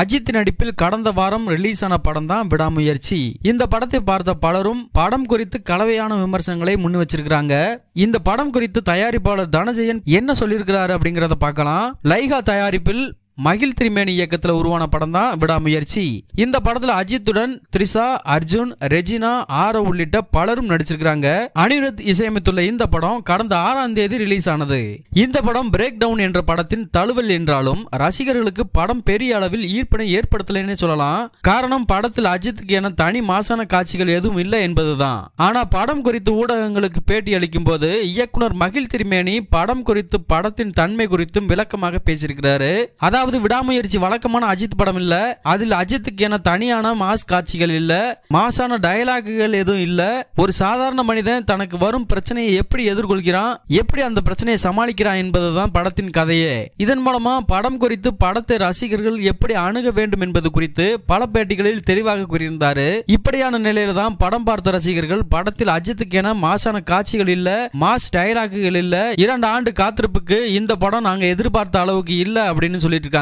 அஜித் நடிப்பில் கடந்த வாரம் ரிலீஸ் ஆன படம் தான் விடாமுயற்சி. இந்த படத்தை பார்த்த பலரும் படம் குறித்து கலவையான விமர்சனங்களை முன் வச்சிருக்காங்க. இந்த படம் குறித்து தயாரிப்பாளர் தனஞ்சயன் என்ன சொல்லியிருக்கிறாரு அப்படிங்கறத பார்க்கலாம். லைகா தயாரிப்பில் மகிழ் திரிமேனி இயக்கத்தில் உருவான படம் தான் விடாமுயற்சி. இந்த படத்துல அஜித்துடன் த்ரிஷா, அர்ஜுன், ரெஜினா, ஆரவ் உள்ளிட்ட பலரும் நடிச்சிருக்காங்க. அனிருத் இசையமைத்துள்ள இந்த படம் கடந்த 6ஆம் தேதி ரிலீஸ் ஆனது. இந்த படம் பிரேக் டவுன் என்ற படத்தின் தழுவல் என்றாலும் ரசிகர்களுக்கு படம் பெரிய அளவில் ஈர்ப்பினை ஏற்படுத்தலன்னு சொல்லலாம். காரணம் படத்தில் அஜித்துக்கு என தனி மாசான காட்சிகள் எதுவும் இல்லை என்பதுதான். ஆனா படம் குறித்து ஊடகங்களுக்கு பேட்டி அளிக்கும் போது இயக்குனர் மகிழ் திரிமேனி படம் குறித்து படத்தின் தன்மை குறித்தும் விளக்கமாக பேசியிருக்கிறாரு. அதாவது விடாமுயற்சி வழக்கமான அஜித் படம் இல்ல. அதில் அஜித்துக்கு என தனியான மாஸ் காட்சிகள் இல்ல, மாசான டயலாக்குகள் எதுவும் இல்ல. ஒரு சாதாரண மனிதன் தனக்கு வரும் பிரச்சனையை எப்படி எதிர்கொள்கிறான், எப்படி அந்த பிரச்சனையை சமாளிக்கிறான் என்பதுதான் படத்தின் கதையே. இதன் மூலமா படம் குறித்து படத்தை ரசிகர்கள் எப்படி அணுக வேண்டும் என்பது குறித்து பல பேட்டிகளில் தெளிவாக கூறியிருந்தாரு. இப்படியான நிலையில தான் படம் பார்த்த ரசிகர்கள் படத்தில் அஜித்துக்கு என மாசான காட்சிகள் இல்ல, மாஸ் டயலாக்குகள் இல்ல, 2 ஆண்டு காத்திருப்புக்கு இந்த படம் நாங்க எதிர்பார்த்த அளவுக்கு இல்ல அப்படின்னு சொல்லிட்டு இருக்காங்க.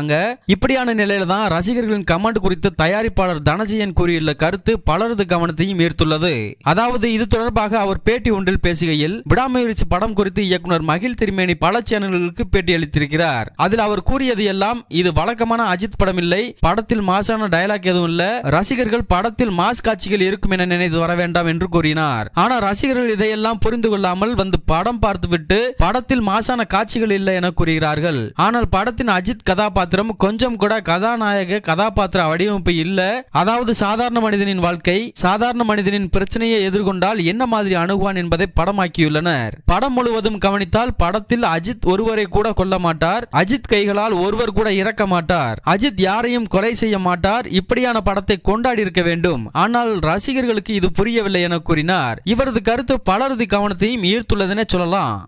இப்படியான நிலையில தான் ரசிகர்களின் கமெண்ட் குறித்து தயாரிப்பாளர் தனஞ்சயன் கூறியுள்ள கருத்து பலரது கவனத்தையும் ஈர்த்துள்ளது. அதாவது இது தொடர்பாக அவர் பேட்டி ஒன்றில் பேசுகையில் விடாமுயற்சி படம் குறித்து இயக்குனர் மகிழ் திரிமேனி பல சேனல்களுக்கு பேட்டி அளித்திருக்கிறார். அதில் அவர் கூறியது எல்லாம் இது வழக்கமான அஜித் படம் இல்லை, படத்தில் மாசான டயலாக் எதுவும் இல்ல, ரசிகர்கள் படத்தில் மாஸ் காட்சிகள் இருக்கும் என நினைத்து வர வேண்டாம் என்று கூறினார். ஆனால் ரசிகர்கள் இதையெல்லாம் புரிந்து கொள்ளாமல் வந்து படம் பார்த்துவிட்டு படத்தில் மாசான காட்சிகள் இல்லை என கூறுகிறார்கள். ஆனால் படத்தின் அஜித் கதாபாத்திரம் கொஞ்சம் கூட கதாநாயக கதாபாத்திர வடிவமைப்பு இல்ல. அதாவது சாதாரண மனிதனின் வாழ்க்கை, சாதாரண மனிதனின் பிரச்சனையை எதிர்கொண்டால் என்ன மாதிரி அணுகுவான் என்பதை படமாக்கியுள்ளனர். படம் முழுவதும் கவனித்தால் படத்தில் அஜித் ஒருவரை கூட கொல்ல மாட்டார், அஜித் கைகளால் ஒருவர் கூட இறக்க மாட்டார், அஜித் யாரையும் கொலை செய்ய மாட்டார். இப்படியான படத்தை கொண்டாடி இருக்க வேண்டும். ஆனால் ரசிகர்களுக்கு இது புரியவில்லை என கூறினார். இவரது கருத்து பலரது கவனத்தையும் ஈர்த்துள்ளதென சொல்லலாம்.